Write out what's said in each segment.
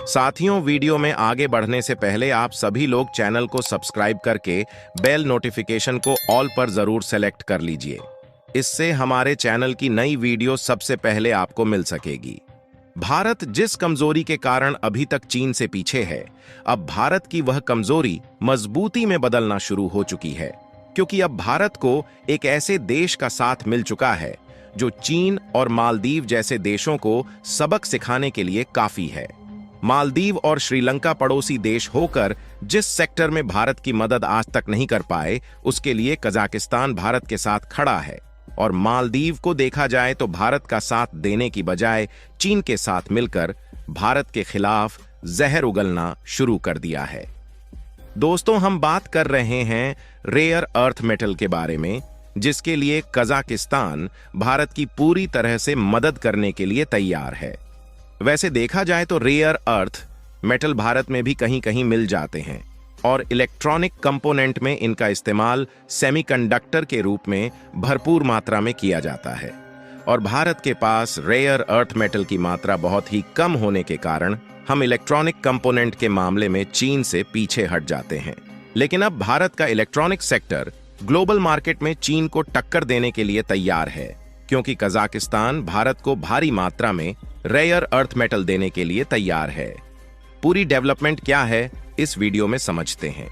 साथियों, वीडियो में आगे बढ़ने से पहले आप सभी लोग चैनल को सब्सक्राइब करके बेल नोटिफिकेशन को ऑल पर जरूर सेलेक्ट कर लीजिए। इससे हमारे चैनल की नई वीडियो सबसे पहले आपको मिल सकेगी। भारत जिस कमजोरी के कारण अभी तक चीन से पीछे है, अब भारत की वह कमजोरी मजबूती में बदलना शुरू हो चुकी है, क्योंकि अब भारत को एक ऐसे देश का साथ मिल चुका है जो चीन और मालदीव जैसे देशों को सबक सिखाने के लिए काफी है। मालदीव और श्रीलंका पड़ोसी देश होकर जिस सेक्टर में भारत की मदद आज तक नहीं कर पाए, उसके लिए कजाकिस्तान भारत के साथ खड़ा है। और मालदीव को देखा जाए तो भारत का साथ देने की बजाय चीन के साथ मिलकर भारत के खिलाफ जहर उगलना शुरू कर दिया है। दोस्तों, हम बात कर रहे हैं रेयर अर्थ मेटल के बारे में, जिसके लिए कजाकिस्तान भारत की पूरी तरह से मदद करने के लिए तैयार है। वैसे देखा जाए तो रेयर अर्थ मेटल भारत में भी कहीं कहीं मिल जाते हैं और इलेक्ट्रॉनिक कंपोनेंट में इनका इस्तेमाल सेमीकंडक्टर के रूप में भरपूर मात्रा में किया जाता है। और भारत के पास रेयर अर्थ मेटल की मात्रा बहुत ही कम होने के कारण हम इलेक्ट्रॉनिक कंपोनेंट के मामले में चीन से पीछे हट जाते हैं। लेकिन अब भारत का इलेक्ट्रॉनिक सेक्टर ग्लोबल मार्केट में चीन को टक्कर देने के लिए तैयार है, क्योंकि कजाकिस्तान भारत को भारी मात्रा में रेयर अर्थ मेटल देने के लिए तैयार है। पूरी डेवलपमेंट क्या है, इस वीडियो में समझते हैं।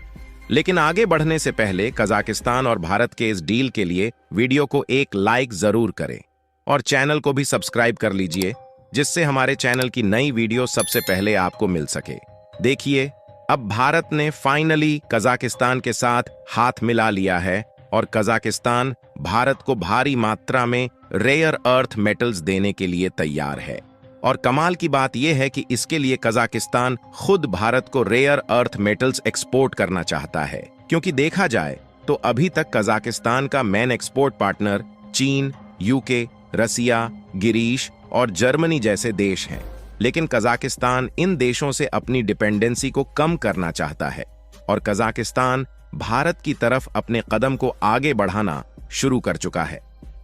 लेकिन आगे बढ़ने से पहले कजाकिस्तान और भारत के इस डील के लिए वीडियो को एक लाइक जरूर करें और चैनल को भी सब्सक्राइब कर लीजिए, जिससे हमारे चैनल की नई वीडियो सबसे पहले आपको मिल सके। देखिए, अब भारत ने फाइनली कजाकिस्तान के साथ हाथ मिला लिया है और कजाकिस्तान भारत को भारी मात्रा में रेयर अर्थ मेटल्स देने के लिए तैयार है। और कमाल की बात यह है कि इसके लिए कजाकिस्तान खुद भारत को रेयर अर्थ मेटल्स एक्सपोर्ट करना चाहता है, क्योंकि देखा जाए तो अभी तक कजाकिस्तान का मेन एक्सपोर्ट पार्टनर चीन, यूके, रसिया, गिरीश और जर्मनी जैसे देश हैं। लेकिन कजाकिस्तान इन देशों से अपनी डिपेंडेंसी को कम करना चाहता है और कजाकिस्तान भारत की तरफ अपने कदम को आगे बढ़ाना शुरू कर चुका है,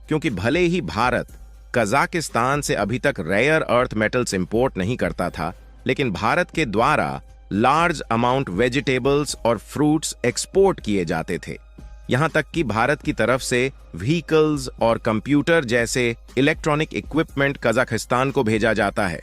क्योंकि भले ही भारत कजाकिस्तान से अभी तक रेयर अर्थ मेटल्स इंपोर्ट नहीं करता था, लेकिन भारत के द्वारा लार्ज अमाउंट वेजिटेबल्स और फ्रूट्स एक्सपोर्ट किए जाते थे। यहां तक कि भारत की तरफ से व्हीकल्स और कंप्यूटर जैसे इलेक्ट्रॉनिक इक्विपमेंट कजाकिस्तान को भेजा जाता है।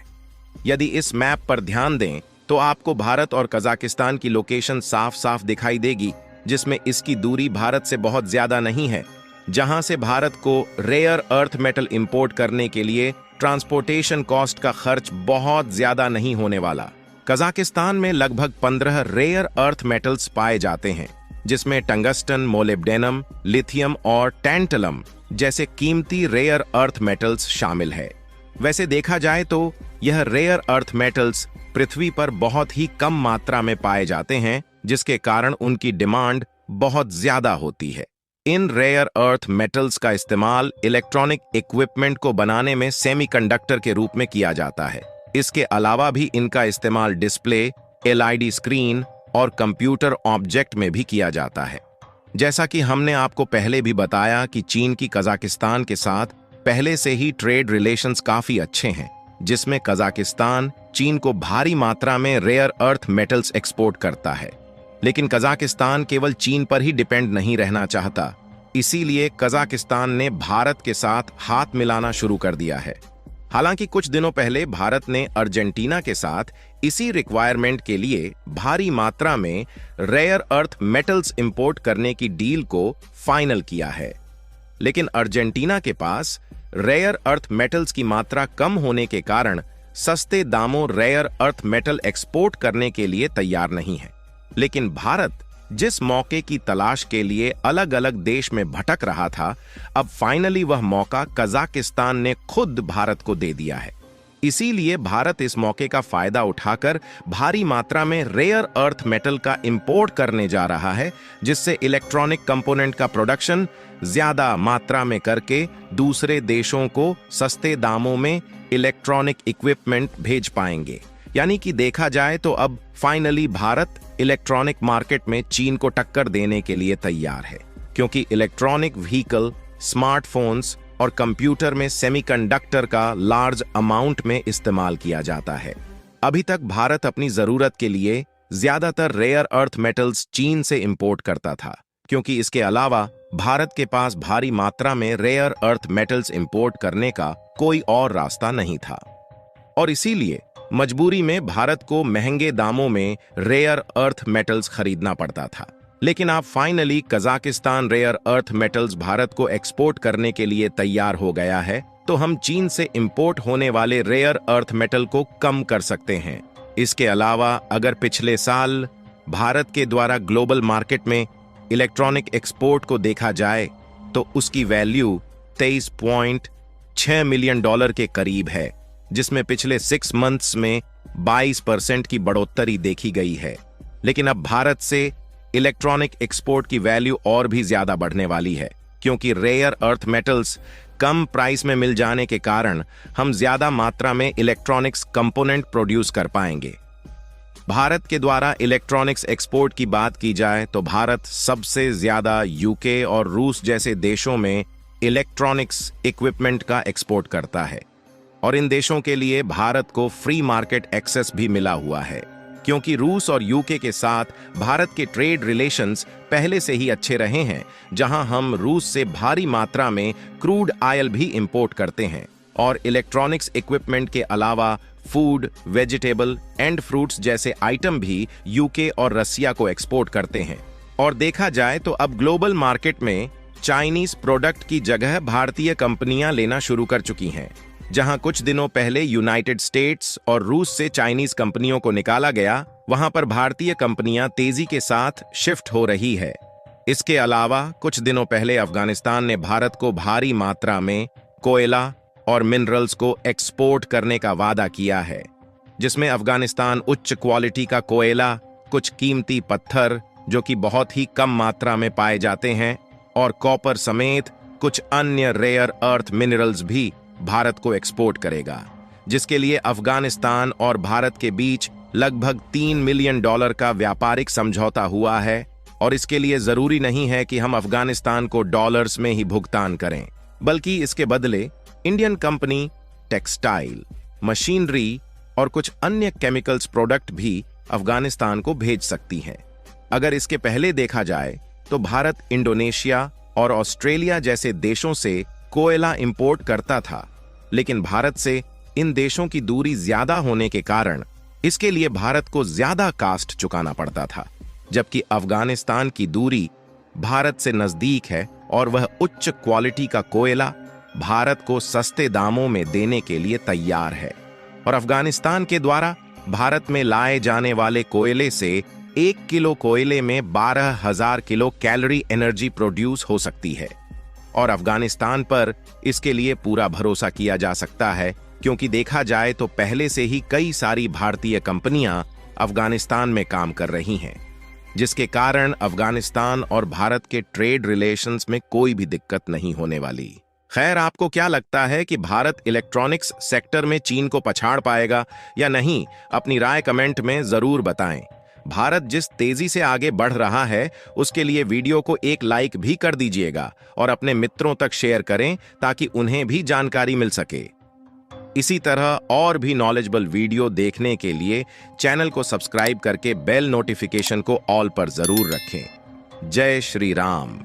यदि इस मैप पर ध्यान दें तो आपको भारत और कजाकिस्तान की लोकेशन साफ साफ दिखाई देगी, जिसमें इसकी दूरी भारत से बहुत ज्यादा नहीं है, जहां से भारत को रेयर अर्थ मेटल इंपोर्ट करने के लिए ट्रांसपोर्टेशन कॉस्ट का खर्च बहुत ज्यादा नहीं होने वाला। कजाकिस्तान में लगभग 15 रेयर अर्थ मेटल्स पाए जाते हैं, जिसमें टंगस्टन, मोलिब्डेनम, लिथियम और टैंटलम जैसे कीमती रेयर अर्थ मेटल्स शामिल है। वैसे देखा जाए तो यह रेयर अर्थ मेटल्स पृथ्वी पर बहुत ही कम मात्रा में पाए जाते हैं, जिसके कारण उनकी डिमांड बहुत ज्यादा होती है। इन रेयर अर्थ मेटल्स का इस्तेमाल इलेक्ट्रॉनिक इक्विपमेंट को बनाने में सेमीकंडक्टर के रूप में किया जाता है। इसके अलावा भी इनका इस्तेमाल डिस्प्ले, एलईडी स्क्रीन और कंप्यूटर ऑब्जेक्ट में भी किया जाता है। जैसा कि हमने आपको पहले भी बताया कि चीन की कजाकिस्तान के साथ पहले से ही ट्रेड रिलेशंस काफी अच्छे हैं, जिसमें कजाकिस्तान चीन को भारी मात्रा में रेयर अर्थ मेटल्स एक्सपोर्ट करता है। लेकिन कजाकिस्तान केवल चीन पर ही डिपेंड नहीं रहना चाहता, इसीलिए कजाकिस्तान ने भारत के साथ हाथ मिलाना शुरू कर दिया है। हालांकि कुछ दिनों पहले भारत ने अर्जेंटीना के साथ इसी रिक्वायरमेंट के लिए भारी मात्रा में रेयर अर्थ मेटल्स इंपोर्ट करने की डील को फाइनल किया है। लेकिन अर्जेंटीना के पास रेयर अर्थ मेटल्स की मात्रा कम होने के कारण सस्ते दामों रेयर अर्थ मेटल एक्सपोर्ट करने के लिए तैयार नहीं है। लेकिन भारत जिस मौके की तलाश के लिए अलग अलग देश में भटक रहा था, अब फाइनली वह मौका कजाकिस्तान ने खुद भारत को दे दिया है। इसीलिए भारत इस मौके का फायदा उठाकर भारी मात्रा में रेयर अर्थ मेटल का इंपोर्ट करने जा रहा है, जिससे इलेक्ट्रॉनिक कंपोनेंट का प्रोडक्शन ज्यादा मात्रा में करके दूसरे देशों को सस्ते दामों में इलेक्ट्रॉनिक इक्विपमेंट भेज पाएंगे। यानी कि देखा जाए तो अब फाइनली भारत इलेक्ट्रॉनिक मार्केट में चीन को टक्कर देने के लिए तैयार है, क्योंकि इलेक्ट्रॉनिक व्हीकल, स्मार्टफोन्स और कंप्यूटर में सेमीकंडक्टर का लार्ज अमाउंट में इस्तेमाल किया जाता है। अभी तक भारत अपनी जरूरत के लिए ज्यादातर रेयर अर्थ मेटल्स चीन से इंपोर्ट करता था, क्योंकि इसके अलावा भारत के पास भारी मात्रा में रेयर अर्थ मेटल्स इंपोर्ट करने का कोई और रास्ता नहीं था। और इसीलिए मजबूरी में भारत को महंगे दामों में रेयर अर्थ मेटल्स खरीदना पड़ता था। लेकिन अब finally Kazakhstan rare earth metals Bharat को एक्सपोर्ट करने के लिए तैयार हो गया है, तो हम चीन से इंपोर्ट होने वाले रेयर अर्थ मेटल को कम कर सकते हैं। इसके अलावा अगर पिछले साल भारत के द्वारा ग्लोबल मार्केट में इलेक्ट्रॉनिक एक्सपोर्ट को देखा जाए तो उसकी वैल्यू 23.6 मिलियन डॉलर के करीब है, जिसमें पिछले 6 मंथ्स में 22% की बढ़ोतरी देखी गई है। लेकिन अब भारत से इलेक्ट्रॉनिक एक्सपोर्ट की वैल्यू और भी ज्यादा बढ़ने वाली है, क्योंकि रेयर अर्थ मेटल्स कम प्राइस में मिल जाने के कारण हम ज्यादा मात्रा में इलेक्ट्रॉनिक्स कंपोनेंट प्रोड्यूस कर पाएंगे। भारत के द्वारा इलेक्ट्रॉनिक्स एक्सपोर्ट की बात की जाए तो भारत सबसे ज्यादा यूके और रूस जैसे देशों में इलेक्ट्रॉनिक्स इक्विपमेंट का एक्सपोर्ट करता है, और इन देशों के लिए भारत को फ्री मार्केट एक्सेस भी मिला हुआ है, क्योंकि रूस और यूके के साथ भारत के ट्रेड रिलेशंस पहले से ही अच्छे रहे हैं, जहां हम रूस से भारी मात्रा में क्रूड ऑयल भी इंपोर्ट करते हैं और इलेक्ट्रॉनिक्स इक्विपमेंट के अलावा फूड, वेजिटेबल एंड फ्रूट्स जैसे आइटम भी यूके और रसिया को एक्सपोर्ट करते हैं। और देखा जाए तो अब ग्लोबल मार्केट में चाइनीज प्रोडक्ट की जगह भारतीय कंपनियां लेना शुरू कर चुकी हैं। जहां कुछ दिनों पहले यूनाइटेड स्टेट्स और रूस से चाइनीज कंपनियों को निकाला गया, वहां पर भारतीय कंपनियां तेजी के साथ शिफ्ट हो रही है। इसके अलावा कुछ दिनों पहले अफगानिस्तान ने भारत को भारी मात्रा में कोयला और मिनरल्स को एक्सपोर्ट करने का वादा किया है, जिसमें अफगानिस्तान उच्च क्वालिटी का कोयला, कुछ कीमती पत्थर जो कि बहुत ही कम मात्रा में पाए जाते हैं, और कॉपर समेत कुछ अन्य रेयर अर्थ मिनरल्स भी भारत को एक्सपोर्ट करेगा, जिसके लिए अफगानिस्तान और भारत के बीच लगभग 3 मिलियन डॉलर का व्यापारिक समझौता हुआ है। और इसके लिए जरूरी नहीं है कि हम अफगानिस्तान को डॉलर्स में ही भुगतान करें, बल्कि इसके बदले इंडियन कंपनी टेक्सटाइल, मशीनरी और कुछ अन्य केमिकल्स प्रोडक्ट भी अफगानिस्तान को भेज सकती हैं। अगर इसके पहले देखा जाए तो भारत इंडोनेशिया और ऑस्ट्रेलिया जैसे देशों से कोयला इंपोर्ट करता था, लेकिन भारत से इन देशों की दूरी ज्यादा होने के कारण इसके लिए भारत को ज्यादा कास्ट चुकाना पड़ता था, जबकि अफगानिस्तान की दूरी भारत से नजदीक है और वह उच्च क्वालिटी का कोयला भारत को सस्ते दामों में देने के लिए तैयार है। और अफगानिस्तान के द्वारा भारत में लाए जाने वाले कोयले से 1 किलो कोयले में 12,000 किलो कैलोरी एनर्जी प्रोड्यूस हो सकती है। और अफगानिस्तान पर इसके लिए पूरा भरोसा किया जा सकता है, क्योंकि देखा जाए तो पहले से ही कई सारी भारतीय कंपनियां अफगानिस्तान में काम कर रही हैं, जिसके कारण अफगानिस्तान और भारत के ट्रेड रिलेशंस में कोई भी दिक्कत नहीं होने वाली। खैर, आपको क्या लगता है कि भारत इलेक्ट्रॉनिक्स सेक्टर में चीन को पछाड़ पाएगा या नहीं? अपनी राय कमेंट में जरूर बताएं। भारत जिस तेजी से आगे बढ़ रहा है, उसके लिए वीडियो को एक लाइक भी कर दीजिएगा और अपने मित्रों तक शेयर करें, ताकि उन्हें भी जानकारी मिल सके। इसी तरह और भी नॉलेजेबल वीडियो देखने के लिए चैनल को सब्सक्राइब करके बेल नोटिफिकेशन को ऑल पर जरूर रखें। जय श्री राम।